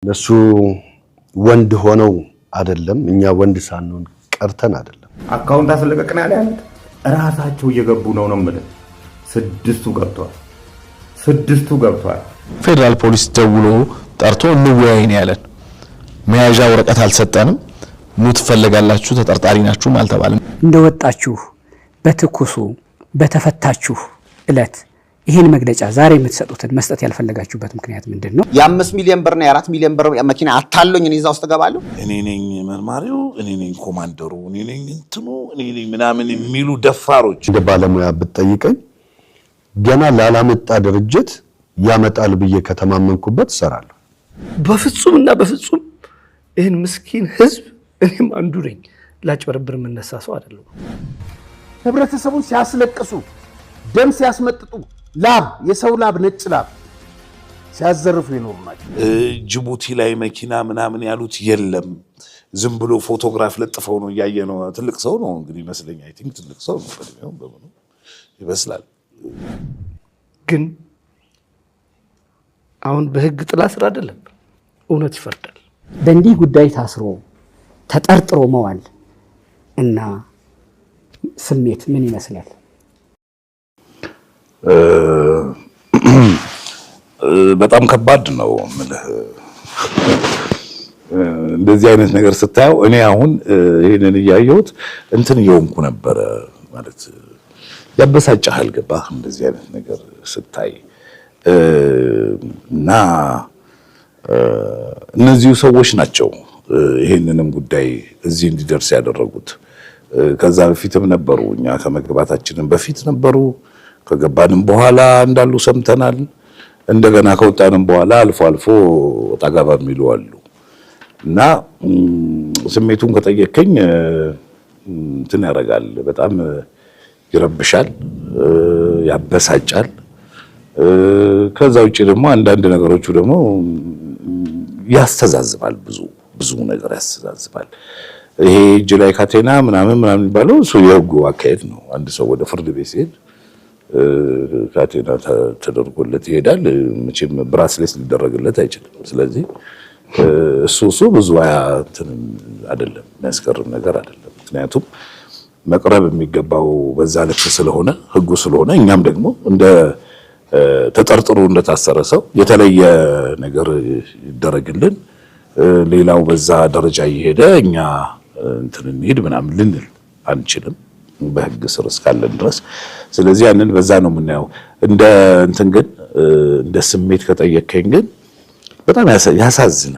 እሱ ወንድ ሆነው አይደለም እኛ ወንድ ሳንሆን ቀርተን አይደለም አካውንት አስለቀቅና ያሉት ራሳቸው እየገቡ ነው ማለት ስድስቱ ገብቷል ፌደራል ፖሊስ ደውሎ ጠርቶ እንወያይን ያለን መያዣ ወረቀት አልሰጠንም ሙት ፈልጋላችሁ ተጠርጣሪ ናችሁ ማልተባለም እንደወጣችሁ በትኩሱ በተፈታችሁ እለት ይሄን መግለጫ ዛሬ የምትሰጡትን መስጠት ያልፈለጋችሁበት ምክንያት ምንድነው? የ5 ሚሊዮን ብር እና የ4 ሚሊዮን ብር መኪና አታለኝ እኔ እዛው ተገባለሁ። እኔ ነኝ መርማሪው፣ እኔ ነኝ ኮማንደሩ፣ እኔ ነኝ እንትኑ፣ እኔ ነኝ ምናምን የሚሉ ደፋሮች እንደ ባለሙያ ብትጠይቀኝ ገና ላላመጣ ድርጅት ያመጣል ብዬ ከተማመንኩበት እሰራለሁ። በፍጹምና በፍጹም ይሄን ምስኪን ህዝብ እኔም አንዱ ነኝ ላጭበረብር የምነሳ ሰው አይደለም። ህብረተሰቡን ሲያስለቅሱ ደም ሲያስመጥጡ ላብ የሰው ላብ ነጭ ላብ ሲያዘርፉ ይኖሩ ናቸው። ጅቡቲ ላይ መኪና ምናምን ያሉት የለም ዝም ብሎ ፎቶግራፍ ለጥፈው ነው ያየነው። ትልቅ ሰው ነው እንግዲህ መስለኝ አይ ቲንክ ትልቅ ሰው ነው በመሆኑ ይመስላል። ግን አሁን በህግ ጥላ ስር አይደለም እውነት ይፈርዳል። በእንዲህ ጉዳይ ታስሮ ተጠርጥሮ መዋል እና ስሜት ምን ይመስላል? በጣም ከባድ ነው ማለት እንደዚህ አይነት ነገር ስታየው እኔ አሁን ይሄንን ያያየሁት እንትን እየሆንኩ ነበር ማለት ያበሳጫል ገባህ እንደዚህ አይነት ነገር ስታይ እና እነዚህ ሰዎች ናቸው ይሄንንም ጉዳይ እዚህ እንዲደርስ ያደረጉት። ከዛ በፊትም ነበሩ እኛ ከመግባታችንም በፊት ነበሩ ከገባንም በኋላ እንዳሉ ሰምተናል። እንደገና ከወጣንም በኋላ አልፎ አልፎ ወጣጋባ የሚሉ አሉ እና ስሜቱን ከጠየቀኝ እንትን ያደርጋል በጣም ይረብሻል ያበሳጫል። ከዛ ውጪ ደግሞ አንዳንድ ነገሮቹ ደግሞ ያስተዛዝባል ብዙ ነገር ያስተዛዝባል። ይሄ እጅ ላይ ካቴና ምናምን የሚባለው እሱ የህጉ አካሄድ ነው። አንድ ሰው ወደ ፍርድ ቤት ሲሄድ ካቴና ተደርጎለት ይሄዳል። መቼም ብራስሌት ሊደረግለት አይችልም። ስለዚህ እሱ ብዙ እንትን አይደለም የሚያስቀርም ነገር አይደለም። ምክንያቱም መቅረብ የሚገባው በዛ ልክ ስለሆነ ህጉ ስለሆነ እኛም ደግሞ እንደ ተጠርጥሮ እንደታሰረ ሰው የተለየ ነገር ይደረግልን ሌላው በዛ ደረጃ እየሄደ እኛ እንትን እንሂድ ምናምን ልንል አንችልም በህግ ስር እስካለን ድረስ። ስለዚህ ያንን በዛ ነው የምናየው። እንደ እንትን ግን እንደ ስሜት ከጠየቀኝ ግን በጣም ያሳዝናል።